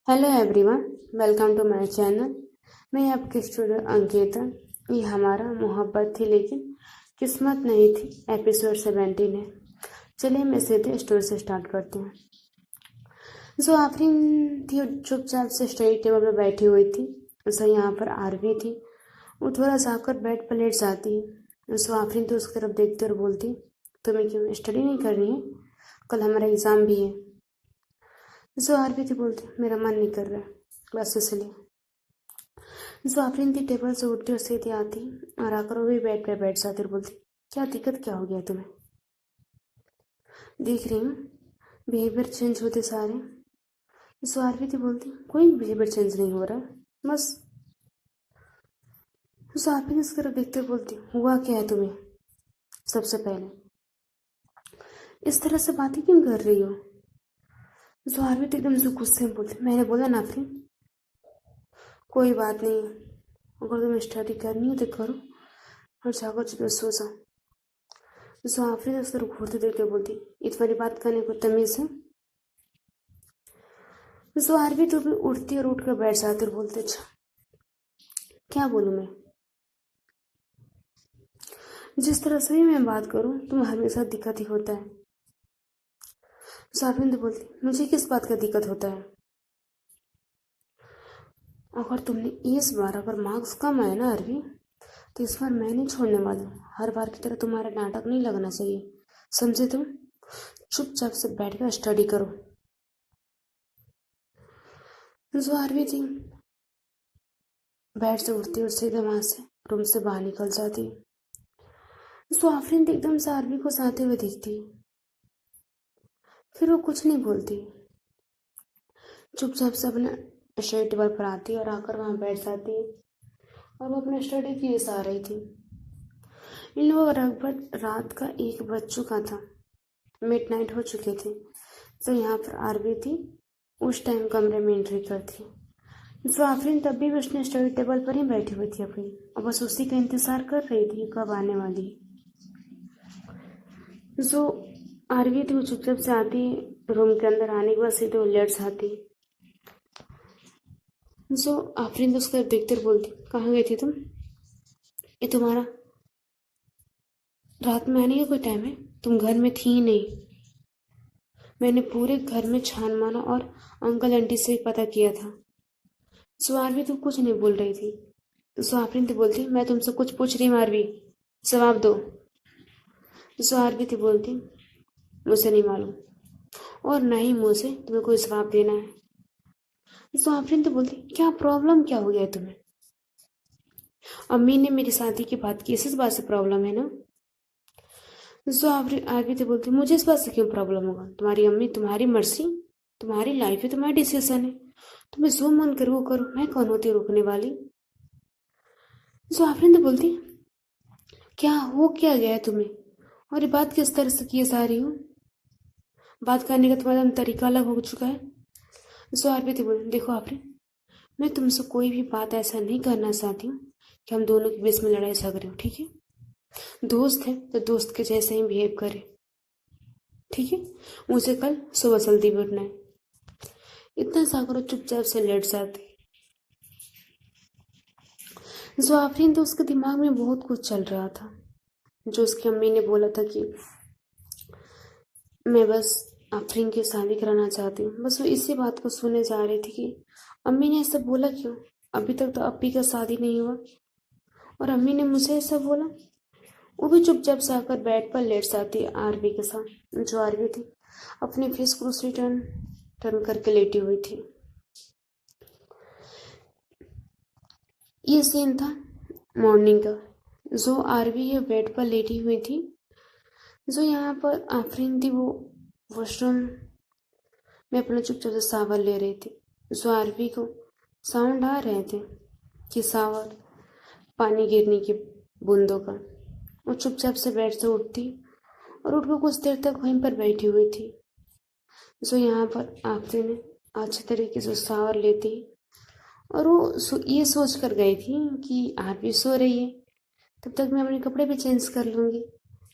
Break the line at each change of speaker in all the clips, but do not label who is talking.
Hello everyone, welcome to my channel. मैं आपकी student Ankita. ये हमारा मोहब्बत थी लेकिन किस्मत नहीं थी एपिसोड 17 है। चलिए मैं सीधे स्टोरी से स्टार्ट करते हैं। जो आफरीन थी चुपचाप से स्टडी टेबल पर बैठी हुई थी। उसे यहाँ पर आरवी थी। वो थोड़ा जाकर बेड पर लेट जाती है। सो आफरीन तो उसकी तरफ देखते और बोलती, तुम्हें क्यों स्टडी नहीं करनी है? कल हमारा एग्ज़ाम भी है। जो आरवी थी बोलती, मेरा मन नहीं कर रहा है, बस इसलिए। जो आफरीन थी टेबल से उठती और सीधी आती और आकर वो भी बेड पे बैठ जाती और बोलती, क्या दिक्कत, क्या हो गया तुम्हें? देख रही हूँ बिहेवियर चेंज होते सारे। जो आरवी थी बोलती, कोई बिहेवियर चेंज नहीं हो रहा है, बस। जो आरवी इस तरफ देखते हुए बोलती, हुआ क्या है तुम्हें? सबसे पहले इस तरह से बातें क्यों कर रही हो? जो आरवी तो एकदम से गुस्से में बोलती, मैंने बोला ना आफरीन, कोई बात नहीं, अगर तुम्हें स्टडी करनी है तो करो और जाकर चुप सो जाओ। जो आफरीन उस तरफ घूरते देख के बोलती, इतनी बात करने को तमीज़ है? जो आरवी तो भी उठती और उठकर बैठ जाती और बोलते, अच्छा क्या बोलूँ मैं? जिस तरह से भी मैं बात करूँ तुम हमेशा दिक्कत ही होता है। आरवी तो बोलती, मुझे किस बात का दिक्कत होता है? अगर तुमने इस बार अगर मार्क्स कम आए ना आरवी, तो इस बार मैं नहीं छोड़ने वाला हूँ। हर बार की तरह तुम्हारा नाटक नहीं लगना चाहिए, समझे तुम? चुपचाप से बैठ कर स्टडी करो। जो आरवी थी बेड से उठती और सीधे वहां से रूम से बाहर निकल जाती। जो आफरीन एकदम से आरवी को जाते हुए दिखती, फिर वो कुछ नहीं बोलती, चुपचाप से अपने स्टडी टेबल पर आती और आकर वहां बैठ जाती और वो अपने स्टडी की आ रही थी। इन लोगों लगभग रात का 1 बज चुका था, मिडनाइट हो चुके थे। तो यहाँ पर आरवी थी उस टाइम कमरे में एंट्री करती। जो आफरीन तब भी उसने स्टडी टेबल पर ही बैठी हुई थी अपनी, और बस उसी का इंतजार कर रही थी कब आने वाली। जो आरवी थी वो चुपचाप से आती, रूम के अंदर आने के बाद सीधे वो लेट जाती। जो आफरीन तो उसको देखते बोलती, कहाँ गई थी तुम? ये तुम्हारा रात में आने का कोई टाइम है? तुम घर में थी ही नहीं। मैंने पूरे घर में छान माना और अंकल आंटी से पता किया था। सो आरवी तो कुछ नहीं बोल रही थी। तो सो आफरीन तो बोलती, मैं तुमसे कुछ पूछ रही हूँ आरवी, जवाब दो। सो आरवी थी बोलती, मुझे नहीं मालूम और ना ही मुझे तुम्हें कोई जवाब देना है। सो आफरीन तो बोलती, क्या प्रॉब्लम, क्या हो गया तुम्हें? अम्मी ने मेरी शादी की बात की, इस बात से प्रॉब्लम है ना? सो आरवी तो बोलती, मुझे इस बात से क्यों प्रॉब्लम होगा? तुम्हारी अम्मी, तुम्हारी मर्जी, तुम्हारी लाइफ है, तुम्हारी डिसीजन है, तुम्हें जो मन करे वो करो, मैं कौन होती रोकने वाली? सो आफरीन तो बोलती, क्या हो क्या गया है तुम्हें और ये बात किस तरह से किए जा रही हो? बात करने का तुम्हारा तरीका अलग हो चुका है। सो आरवी थी बोली, देखो आफरीन, मैं तुमसे कोई भी बात ऐसा नहीं करना चाहती हूँ कि हम दोनों के बीच में लड़ाई झगड़े हो, ठीक है? दोस्त है तो दोस्त के जैसे ही बिहेव करे, ठीक है? मुझे कल सुबह जल्दी भी उठना है। इतना सा करो, चुपचाप से लेट जाती। जो आफरीन तो उसके दिमाग में बहुत कुछ चल रहा था, जो उसकी अम्मी ने बोला था कि मैं बस आफरीन की शादी कराना चाहती हूँ, बस वो इसी बात को सुनने जा रही थी कि अम्मी ने ऐसा बोला क्यों? अभी तक तो अप्पी का शादी नहीं हुआ और अम्मी ने मुझे ऐसा बोला। वो भी चुपचाप से आकर बेड पर लेट जाती है आरवी के साथ। जो आरवी थी अपनी फेस को दूसरी टर्न टर्न करके लेटी हुई थी। ये सीन था मॉर्निंग का। जो आरवी ये बेड पर लेटी हुई थी, जो यहाँ पर आफरीन थी वो वॉशरूम में अपना चुपचाप से शावर ले रही थी। जो आरवी को साउंड आ रहे थे कि शावर पानी गिरने की बूंदों का। वो चुपचाप से बेड से उठती और उठकर कुछ देर तक वहीं पर बैठी हुई थी। जो यहाँ पर आफरीन अच्छे तरीके से शावर लेती और वो ये सोच कर गई थी कि आप भी सो रही है, तब तक मैं अपने कपड़े भी चेंज कर लूँगी,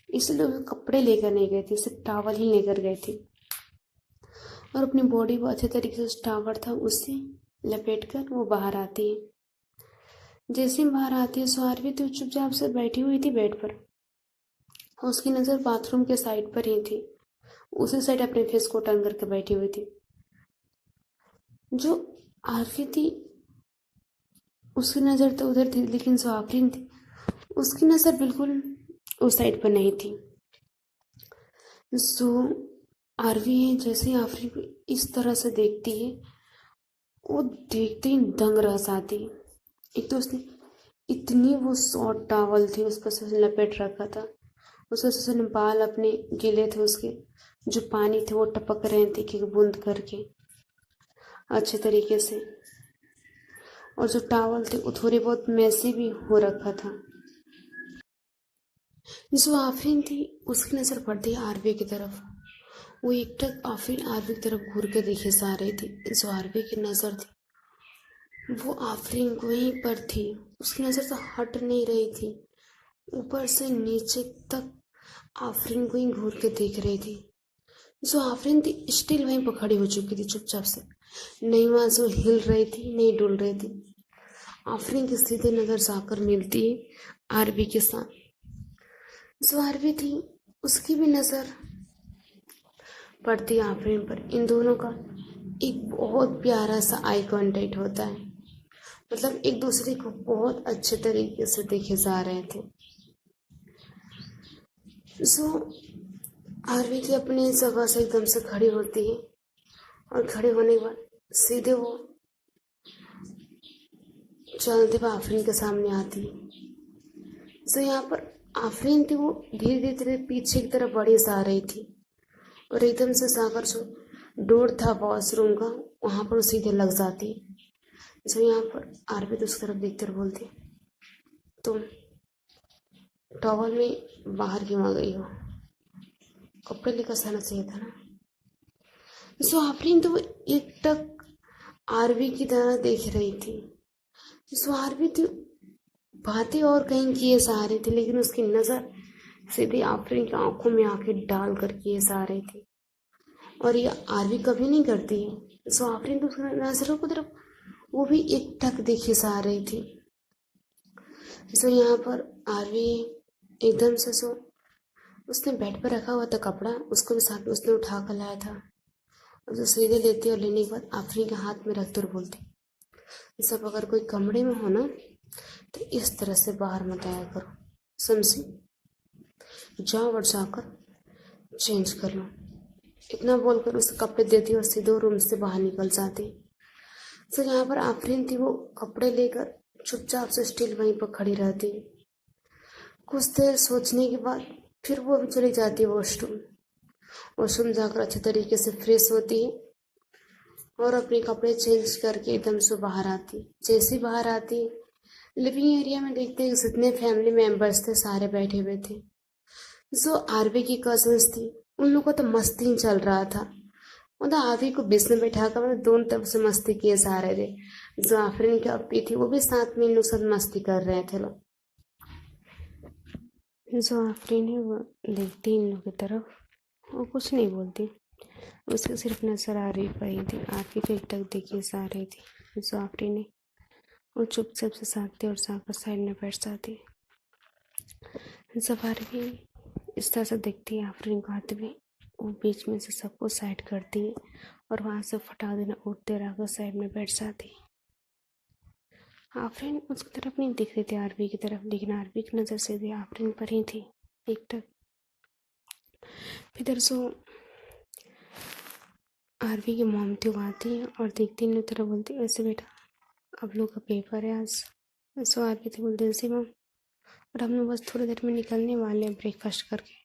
इसलिए वो कपड़े लेकर नहीं गई थी, सिर्फ टॉवल ही लेकर गई थी। और अपनी बॉडी को अच्छे तरीके से उस टावर था उससे लपेट कर वो बाहर आती है। जैसे ही बाहर आती है स्वारवी तो चुपचाप से बैठी हुई थी बेड पर। उसकी नज़र बाथरूम के साइड पर ही थी, उसी साइड अपने फेस को टर्न करके बैठी हुई थी। जो आरवी थी उसकी नज़र तो उधर थी, लेकिन जो आफरीन थी उसकी नज़र बिल्कुल उस साइड पर नहीं थी। जो आरवी है जैसे ही आफरीन को इस तरह से देखती है, वो देखते ही दंग रह जाती है। एक तो उसने इतनी वो शॉर्ट टॉवल थी उस पर से लपेट रखा था, उसके उसने बाल अपने गीले थे, उसके जो पानी थे वो टपक रहे थे एक बूंद करके अच्छे तरीके से, और जो टॉवल थे वो थोड़े बहुत मैसी भी हो रखा था। जो आफरीन थी उसकी नज़र पड़ती है आरवी की तरफ। वो एकटक आफरीन आरवी की तरफ घूर के देखे जा रही थी। जो आरवी की नज़र थी वो आफरीन को वहीं पर थी, उसकी नज़र तो हट नहीं रही थी, ऊपर से नीचे तक आफरीन को ही घूर के देख रही थी। जो आफरीन थी स्टिल वहीं पर खड़ी हो चुकी थी चुपचाप से, नहीं वहाँ से हिल रही थी नहीं डुल रही थी। आफरीन की सीधे नज़र जाकर मिलती है आरवी के साथ। जो आरवी थी उसकी भी नज़र पड़ती है आफरीन पर। इन दोनों का एक बहुत प्यारा सा आई कांटेक्ट होता है, मतलब एक दूसरे को बहुत अच्छे तरीके से देखे जा रहे थे। जो आरवी की अपनी जगह से एकदम से खड़ी होती है, और खड़े होने के बाद सीधे वो चलते हुए आफरीन के सामने आती है। तो यहाँ पर आफरीन थी वो धीरे धीरे पीछे की तरफ बढ़ी जा रही थी, और एकदम से जाकर जो डोर था वॉशरूम का वहाँ पर सीधे लग जाती। जो यहाँ पर आरवी तो उसकी तरफ देखते हुए बोलती, तुम टॉवल में बाहर क्यों आ गई हो, कपड़े लेकर जाना चाहिए था ना। सो आफरीन तो वो एकटक आरवी की तरह देख रही थी। सो आरवी तो बातें और कहीं किए जा रही थी, लेकिन उसकी नज़र सीधी आफरीन की आंखों में आंखें डाल कर किए जा रही थी, और ये आरवी कभी नहीं करती है। सो आफरीन तो उसकी नज़रों की तरफ वो भी एकटक देखी जा रही थी। सो यहाँ पर आरवी एकदम से सो उसने बेड पर रखा हुआ था कपड़ा, उसको भी साथ में उसने उठा कर लाया था, और जो सीधे लेती और लेने के बाद आफरीन के हाथ में रखते और बोलती, सब अगर कोई कमरे में हो ना तो इस तरह से बाहर मत आया करो, समझी, जाओ और जाकर चेंज कर लो। इतना बोलकर उसे कपड़े देती और सीधे रूम से बाहर निकल जाती। तो यहाँ पर आफरीन थी वो कपड़े लेकर चुपचाप से स्टिल वहीं पर खड़ी रहती। कुछ देर सोचने के बाद फिर वो भी चली जाती है वॉशरूम। वॉशरूम जाकर अच्छे तरीके से फ्रेश होती है और अपने कपड़े चेंज करके एकदम से बाहर आती। जैसे ही बाहर आती लिविंग एरिया में देखते हैं जितने फैमिली मेंबर्स थे सारे बैठे हुए थे। जो आरवी की कजन्स थी उन लोगों को तो मस्ती ही चल रहा था, मतलब आरवी को बीच में बैठा कर मतलब दोनों तरफ से मस्ती किए जा रहे थे। जो आफरीन की अपी थी वो भी साथ में इन लोग साथ मस्ती कर रहे थे लोग। जो आफरीन है वो देखती इन लोग की तरफ, वो कुछ नहीं बोलती, उसकी सिर्फ नजर आ रही पड़ी थी, आरवी को एक टक देखी जा रही थी। जो आफरीन है वो चुपचाप से जाती और जाकर साइड में बैठ जाती। जब आरवी इस तरह से देखती है आफरीन को आते हुए, वो बीच में से सबको साइड करती है और वहाँ से फटा देना उठते रहकर साइड में बैठ जाती। आफरीन उसकी तरफ नहीं दिख रही थी आरवी की तरफ, लेकिन आरवी की नज़र सीधे आफरीन पर ही थी एक तक। फिर सो आरवी की मॉम थी वो आती है और देखती इन तरफ बोलती, वैसे बेटा आप लोग का पेपर है आज। सो आरवी थी बोलती, ऐसे मॉम, और हम लोग बस थोड़ी देर में निकलने वाले हैं ब्रेकफास्ट करके।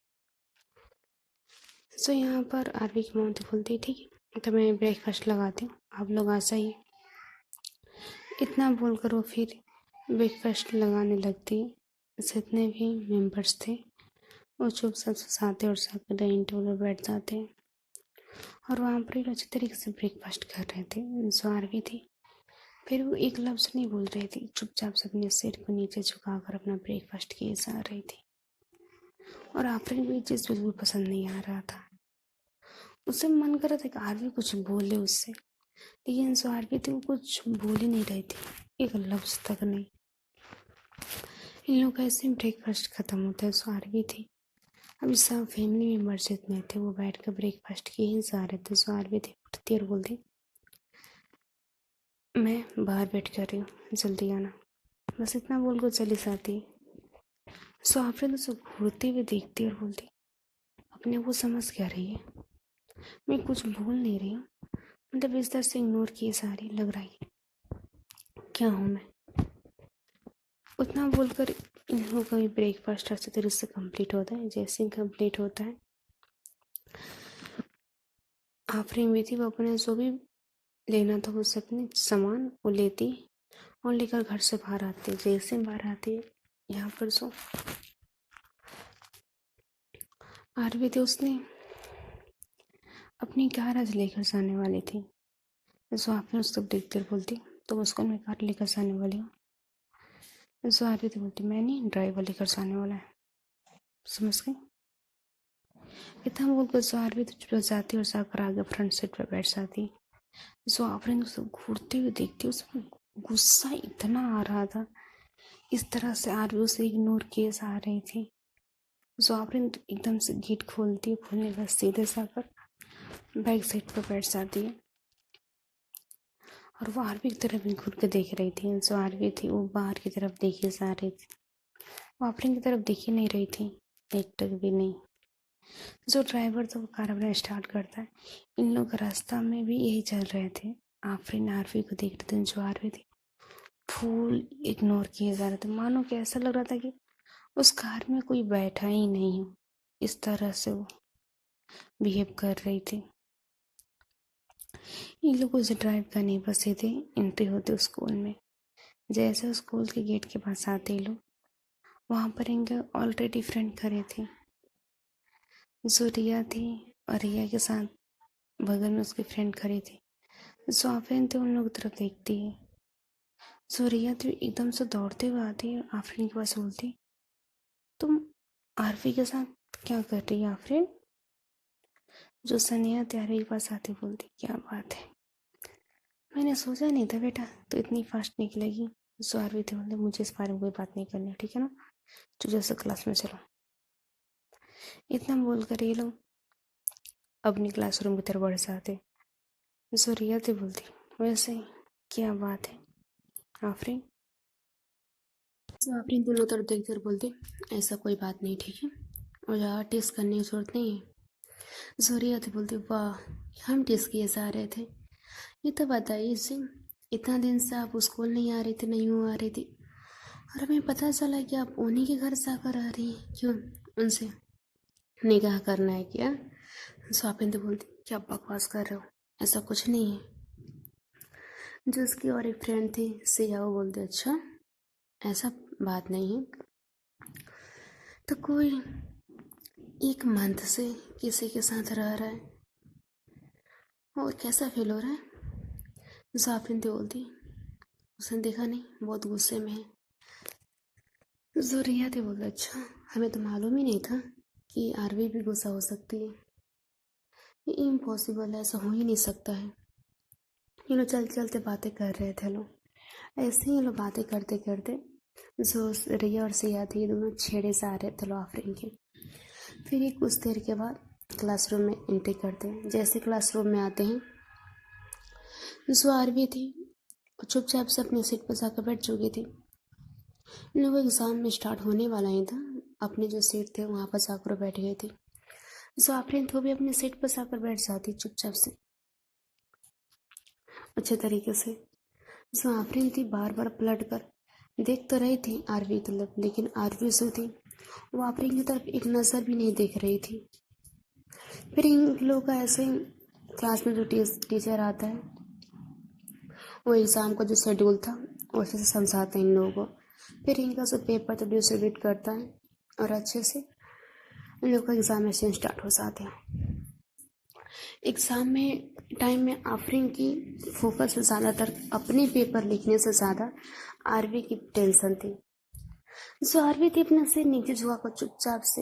सो यहाँ पर आरवी की मॉम थी बोलती, ठीक है तो मैं ब्रेकफास्ट लगाती हूँ, आप लोग आ जाइए। इतना बोलकर वो फिर ब्रेकफास्ट लगाने लगती। जितने भी मेंबर्स थे वो चुपचाप से जाते और जाकर डाइनिंग टेबल पर बैठ जाते और वहाँ पर अच्छे तरीके से ब्रेकफास्ट कर रहे थे। जो आरवी थी फिर वो एक लफ्ज़ नहीं बोल रही थी, चुपचाप से अपने सिर को नीचे झुकाकर अपना ब्रेकफास्ट किए जा रही थी। और आफरीन को ये चीज़ बिल्कुल पसंद नहीं आ रहा था। उसे मन कर रहा था कि आरवी कुछ बोले उससे, लेकिन जो आरवी थी वो कुछ बोल ही नहीं रही थी, एक लफ्ज तक नहीं। इन लोग का ऐसे ब्रेकफास्ट खत्म होता है। जो आरवी थी, अभी सब फैमिली मेम्बर्स जितने थे वो बैठ कर ब्रेकफास्ट किए ही जा रहे थे। जो आरवी थी उठती और बोलती, मैं बाहर वेट कर रही हूँ, जल्दी आना। बस इतना बोल कर चली जाती। सो आफरीन उसे घूरते हुए देखती और बोलती, अपने को समझ क्या रही है, मैं कुछ भूल नहीं रही हूँ, मतलब इस तरह से इग्नोर किए सारी लग रहा है क्या हूँ मैं। उतना बोलकर इन लोगों का भी ब्रेकफास्ट अच्छे तरीके से कंप्लीट होता है। जैसे ही कंप्लीट होता है, आफरीन भी थी, वो अपने जो भी लेना था उससे अपने सामान वो लेती और लेकर घर से बाहर आती। जैसे बाहर आती है, यहाँ पर जो आरवी थी उसने अपनी कार आज लेकर जाने वाली थी। जो आफरीन उसको देखते बोलती, तो उसको मैं कार लेकर जाने वाली हूँ। जो आरवी थी बोलती, मैं नहीं, ड्राइवर लेकर जाने वाला है, समझ गई। इतना बोलकर जो आरवी तो चुप जाती और जाकर आगे फ्रंट सीट पर बैठ जाती। जो आफरीन उसे घूरते हुए देखती, उसमें गुस्सा इतना आ रहा था, इस तरह से आरवी उसे इग्नोर किए जा रही थी। जो आफरीन एकदम से गेट खोलती है, खोलने के बाद सीधे जाकर बैक सीट पर बैठ जाती है और वो आरवी की तरफ भी घूर के देख रही थी। जो आरवी थी वो बाहर की तरफ देखी जा रही थी, वो आफरीन की तरफ देख ही नहीं रही थी, एक टक भी नहीं। जो ड्राइवर था वो कार अपना स्टार्ट करता है। इन लोग रास्ता में भी यही चल रहे थे। आफरीन आरवी को देख रहे थे। जो आरवी थी फुल इग्नोर किए जा रहे थे, मानो कि ऐसा लग रहा था कि उस कार में कोई बैठा ही नहीं हो, इस तरह से वो बिहेव कर रही थी। इन लोगों से ड्राइव करने पर सीधे एंट्री होते स्कूल में। जैसे स्कूल के गेट के पास आते ही लोग, वहाँ पर इनके ऑलरेडी फ्रेंड खड़े थे। जो रिया थी और रिया के साथ बगल में उसकी फ्रेंड खड़ी थी। जो आफरीन थी उन लोगों की तरफ देखती है। जो रिया थी एकदम से दौड़ते हुए आती है, आफरीन के पास बोलती, तुम आरवी के साथ क्या कर रही है आफरीन। जो सनिया त्यारे के पास आती बोलती, क्या बात है, मैंने सोचा नहीं था बेटा तो इतनी फास्ट निकलेगी। जो आरवी थी बोलते, मुझे इस बारे में कोई बात नहीं करनी, ठीक है ना, तो जैसे क्लास में चलो। इतना बोलकर ये लोग अपनी क्लासरूम की तरफ बढ़ जाते। जो रिया थी बोलती, वैसे क्या बात है आफरीन। तो आफरीन दोनों तरफ देखते और बोलती, ऐसा कोई बात नहीं, ठीक है, और ज़्यादा टेस्ट करने की जरूरत नहीं है। जोरिया थी बोलती, वाह, हम टेस्ट किए जा रहे थे, ये तो बताइए इसे, इतना दिन से आप स्कूल नहीं आ रही थी, नहीं आ रही थी, और हमें पता चला कि आप उन्हीं के घर जाकर आ रही हैं, क्यों उनसे निकाह करना है क्या। स्वापिन तो बोलती, क्या बकवास कर रहे हो, ऐसा कुछ नहीं है। जो उसकी और एक फ्रेंड थी सिया, वो बोलते, अच्छा ऐसा बात नहीं है, तो कोई एक मंथ से किसी के साथ रह रहा है और कैसा फील हो रहा है। स्वापिन तो बोलती, उसने देखा नहीं, बहुत गुस्से में है। जोरिया थे बोलते, अच्छा हमें तो मालूम ही नहीं था कि आरवी भी गुस्सा हो सकती है, ये इम्पॉसिबल है, ऐसा हो ही नहीं सकता है। ये लोग चलते चलते बातें कर रहे थे। लोग ऐसे ही ये लोग बातें करते करते, जो रिया और सिया थी ये दोनों छेड़े से आ रहे थे लोग आफरीन के। फिर ये कुछ देर के बाद क्लासरूम में एंट्री करते हैं। जैसे क्लासरूम में आते हैं, जो आरवी थी चुपचाप से अपनी सीट पर जाकर बैठ चुकी थी। इन लोगों को एग्ज़ाम में स्टार्ट होने वाला ही था, अपने जो सीट थे वहाँ पर जाकर बैठ गई थी। जो आफरीन थी वो भी अपनी सीट पर जाकर बैठ जाती चुपचाप से, अच्छे तरीके से। जो आफरीन थी बार बार पलट कर देख तो रही थी आरवी की तरफ, लेकिन आरवी जो थी वो आफरीन की तरफ एक नज़र भी नहीं देख रही थी। फिर इन लोगों का ऐसे ही क्लास में जो टीचर आता है, वो एग्ज़ाम का जो शेड्यूल था वो अच्छे से समझाते हैं इन लोगों को। फिर इनका जो पेपर तो डिस्ट्रीब्यूट करता है और अच्छे से इन लोगों का एग्ज़ामिनेशन स्टार्ट हो जाते हैं। एग्ज़ाम में टाइम में आफरीन की फोकस ज़्यादातर अपने पेपर लिखने से ज़्यादा आरवी की टेंशन थी। जो आरवी थी अपने से नीचे झुका कर चुपचाप से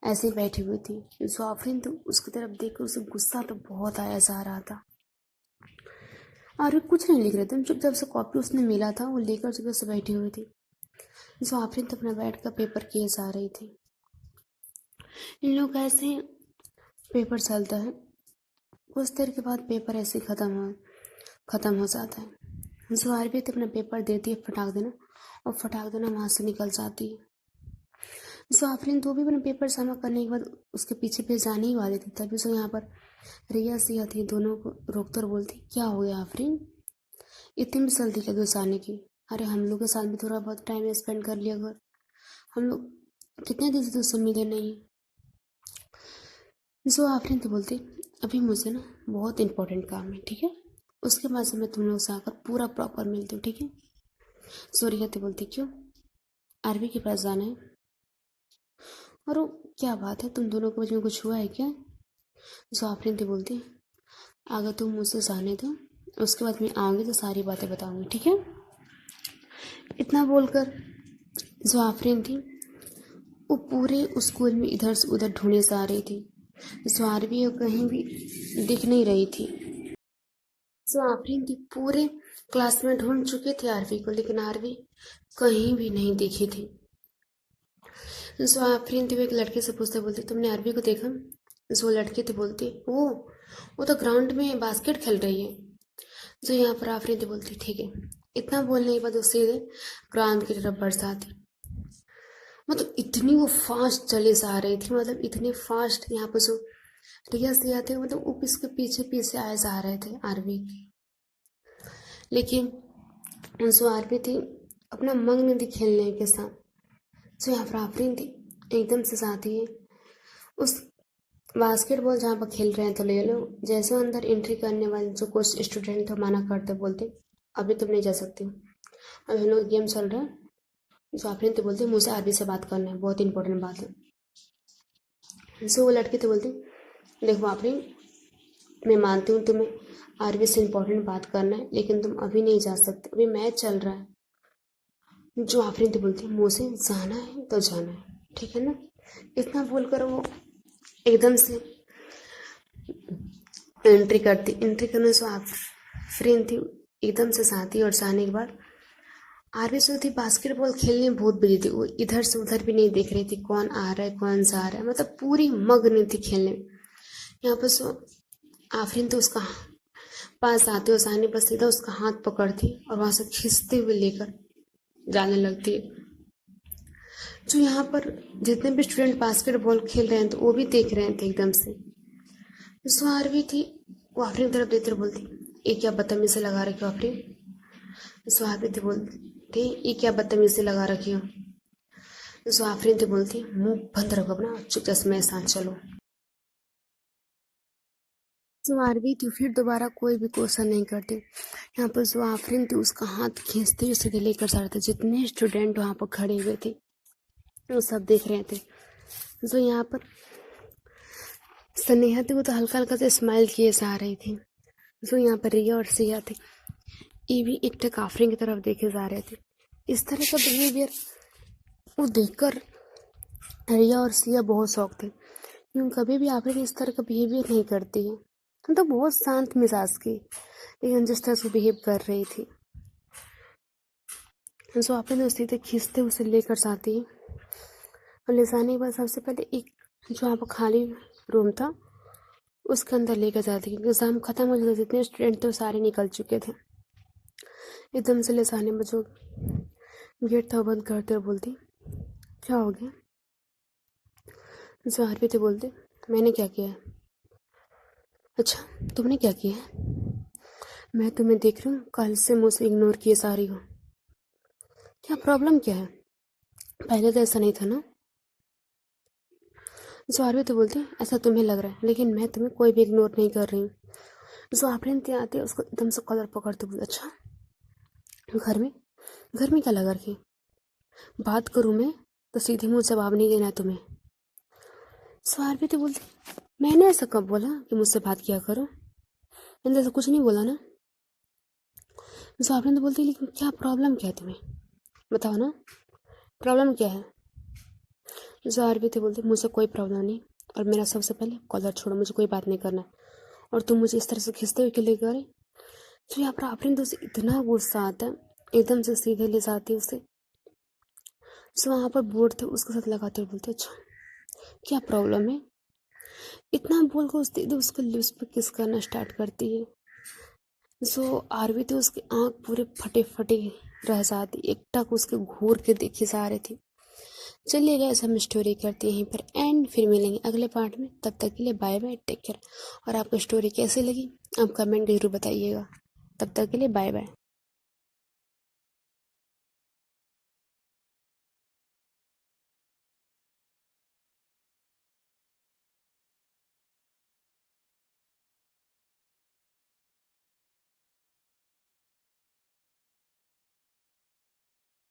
ऐसे ही बैठी हुई थी। जो आफरीन तो उसकी तरफ देखकर उसे गुस्सा तो बहुत आया जा रहा था। आरवी कुछ नहीं लिख रहे थे, चुपचाप से कॉपी उसने मिला था वो लेकर चुपचाप से बैठी हुई थी। जो आफरीन तो अपना बैठ कर पेपर किए जा रही थी। इन लोग का ऐसे पेपर चलता है, कुछ देर के बाद पेपर ऐसे खत्म हो जाता है। जो आरवी तो अपना पेपर देती है फटाक देना, और फटाक देना वहाँ से निकल जाती है। जो आफरीन तो भी अपना पेपर जमा करने के बाद उसके पीछे पे जाने ही वाले थे, तभी उसको यहाँ पर रिया सिया थी, दोनों को रोककर बोलती, क्या हो गया आफरीन, इतनी भी जल्दी क्या जाने की? अरे हम लोग के साथ भी थोड़ा बहुत टाइम स्पेंड कर लिया अगर, हम लोग कितने दिन से तुझसे मिले नहीं। जो आफरीन तो बोलती, अभी मुझे ना बहुत इंपॉर्टेंट काम है, ठीक है, उसके बाद से मैं तुम लोग से आकर पूरा प्रॉपर मिलती हूँ, ठीक है। सो रिया तो बोलती, क्यों, आरवी के पास जाना है? और वो क्या बात है, तुम दोनों के बीच में कुछ हुआ है क्या? जो आफरीन तो बोलती, अगर तुम मुझसे जाने दो, उसके बाद मैं आऊँगी तो सारी बातें बताऊँगी, ठीक है। इतना बोलकर जो आफरीन थी वो पूरे स्कूल में इधर से उधर ढूंढे जा रही थी। जो आरवी कहीं भी दिख नहीं रही थी। जो आफरीन थी पूरे क्लास में ढूंढ चुके थे आरवी को, लेकिन आरवी कहीं भी नहीं दिखी थी। जो आफरीन थी वो एक लड़के से पूछते बोलती, तुमने आरवी को देखा? जो लड़की थी बोलती, वो तो ग्राउंड में बास्केट खेल रही है। जो यहाँ पर आफरीन थी बोलती, ठीक है। इतना बोलने के बाद वो सीधे ग्राउंड की तरफ बढ़ जाती। मतलब इतनी वो फास्ट चले जा रही थी, मतलब इतने फास्ट, यहाँ पर जो रिया सिया थे मतलब वो इसके पीछे पीछे आए जा रहे थे आरवी की। लेकिन जो आरवी थी अपना मग्न थी खेलने के साथ। जो यहाँ पर आफरीन थी एकदम से जाती है उस बास्केटबॉल जहाँ पर खेल रहे हैं तो ले लो। जैसे अंदर एंट्री करने वाले जो कुछ स्टूडेंट थे मना करते बोलते, अभी तुम नहीं जा सकती हो, अभी हम लोग गेम चल रहा है। जो आफरीन तो बोलती, मुझे आरवी से बात करना है, बहुत इंपॉर्टेंट बात है। सो वो लड़की तो बोलती, देखो आफरीन, मैं मानती हूँ तुम्हें आरवी से इम्पोर्टेंट बात करना है, लेकिन तुम अभी नहीं जा सकते, अभी मैच चल रहा है। जो आफरीन तो बोलती, मुझे जाना है तो जाना है, ठीक है ना। इतना बोलकर वो एकदम से एंट्री करने से आफरीन थी एकदम से जाती, और जाने के बाद आरवी जो थी बास्केटबॉल खेलने में बहुत बिजी थी। वो इधर से उधर भी नहीं देख रही थी कौन आ रहा है कौन जा रहा है, मतलब पूरी मग्न थी खेलने में। यहाँ पर सो आफरीन तो उसका पास आते हो सानी पर सीधा उसका हाथ पकड़ती और वहां से खींचते हुए लेकर जाने लगती है। जो यहाँ पर जितने भी स्टूडेंट बास्केटबॉल खेल रहे हैं तो वो भी देख रहे थे एकदम से। जो आरवी थी वो आफरीन की तरफ देखते बोलती, ये क्या बदतमीजी लगा रखी हो आफरीन? जो आरवी थी बोलती, ये क्या बदतमीजी लगा रखी हो? जो आफरीन थी बोलती, मुंह बंद रखो अपना, चुपचाप से मेरे साथ चलो। जो आरवी थी फिर दोबारा कोई भी क्वेश्चन नहीं करती। यहाँ पर जो आफरीन थी उसका हाथ खींचते हुए सीधे लेकर जा रहे थे। जितने स्टूडेंट वहाँ पर खड़े हुए थे वो सब देख रहे थे। जो यहाँ पर स्नेहा थी वो तो हल्का हल्का से स्माइल किए जा रही थी। जो यहाँ पर रिया और सिया थे ये भी एकटक आफरीन की तरफ देखे जा रहे थे। इस तरह का बिहेवियर वो देखकर रिया और सिया बहुत शौक थे, क्योंकि कभी भी आफरीन इस तरह का बिहेवियर नहीं करती है। हम तो बहुत शांत मिजाज की, लेकिन जिस तरह से बिहेव कर रही थी जो आफरीन उसी से खींचते उसे लेकर जाती है। और ले जाने के बाद सबसे पहले एक जो यहाँ पर खाली रूम था उसके अंदर लेकर जाती, क्योंकि एग्ज़ाम ख़त्म हो जाता, जितने स्टूडेंट थे वो सारे निकल चुके थे। एकदम से ले जाने में जो गेट था बंद करते और बोलती, क्या हो गया? जो आरवी थे बोलते, मैंने क्या किया है? अच्छा तुमने क्या किया है? मैं तुम्हें देख रही हूँ कल से मुझसे इग्नोर किए जा रही हो, क्या प्रॉब्लम क्या है? पहले तो ऐसा नहीं था ना। जो आरवी तो बोलते, ऐसा तुम्हें लग रहा है, लेकिन मैं तुम्हें कोई भी इग्नोर नहीं कर रही हूँ। जो आफरीन आती है उसको एकदम से कॉलर पकड़ते बोलते, अच्छा घर में क्या लगा रखी? बात करूँ मैं तो सीधे मुँह जवाब नहीं देना है तुम्हें। सवार भी तो बोलती, मैंने ऐसा कब बोला कि मुझसे बात किया करो? मैंने ऐसा कुछ नहीं बोला ना। सवार तो बोलती, लेकिन क्या प्रॉब्लम क्या है तुम्हें, बताओ ना, प्रॉब्लम क्या है? जो आरवी थे बोलते मुझसे कोई प्रॉब्लम नहीं, और मेरा सबसे पहले कॉलर छोड़ो, मुझे कोई बात नहीं करना है। और तुम मुझे इस तरह से खींचते हुए क्यों लेकर आ रहे? तो यहाँ पर आफरीन तो उसे इतना गुस्सा आता है, एकदम से सीधे ले जाती है उसे। जो वहाँ पर बोर्ड थे उसके साथ लगाते हुए बोलते अच्छा क्या प्रॉब्लम है? इतना बोल कर उसके उसके लिप्स पे किस करना स्टार्ट करती है। जो आरवी थी उसकी आंख पूरे फटे फटे रह जाती, एकटक उसके घूर के देखी जा रही थी। चलिए गाइस, हम स्टोरी करते हैं यहीं पर एंड, फिर मिलेंगे अगले पार्ट में। तब तक के लिए बाय बाय, टेक केयर। और आपको स्टोरी कैसी लगी आप कमेंट जरूर बताइएगा। तब तक के लिए बाय बाय।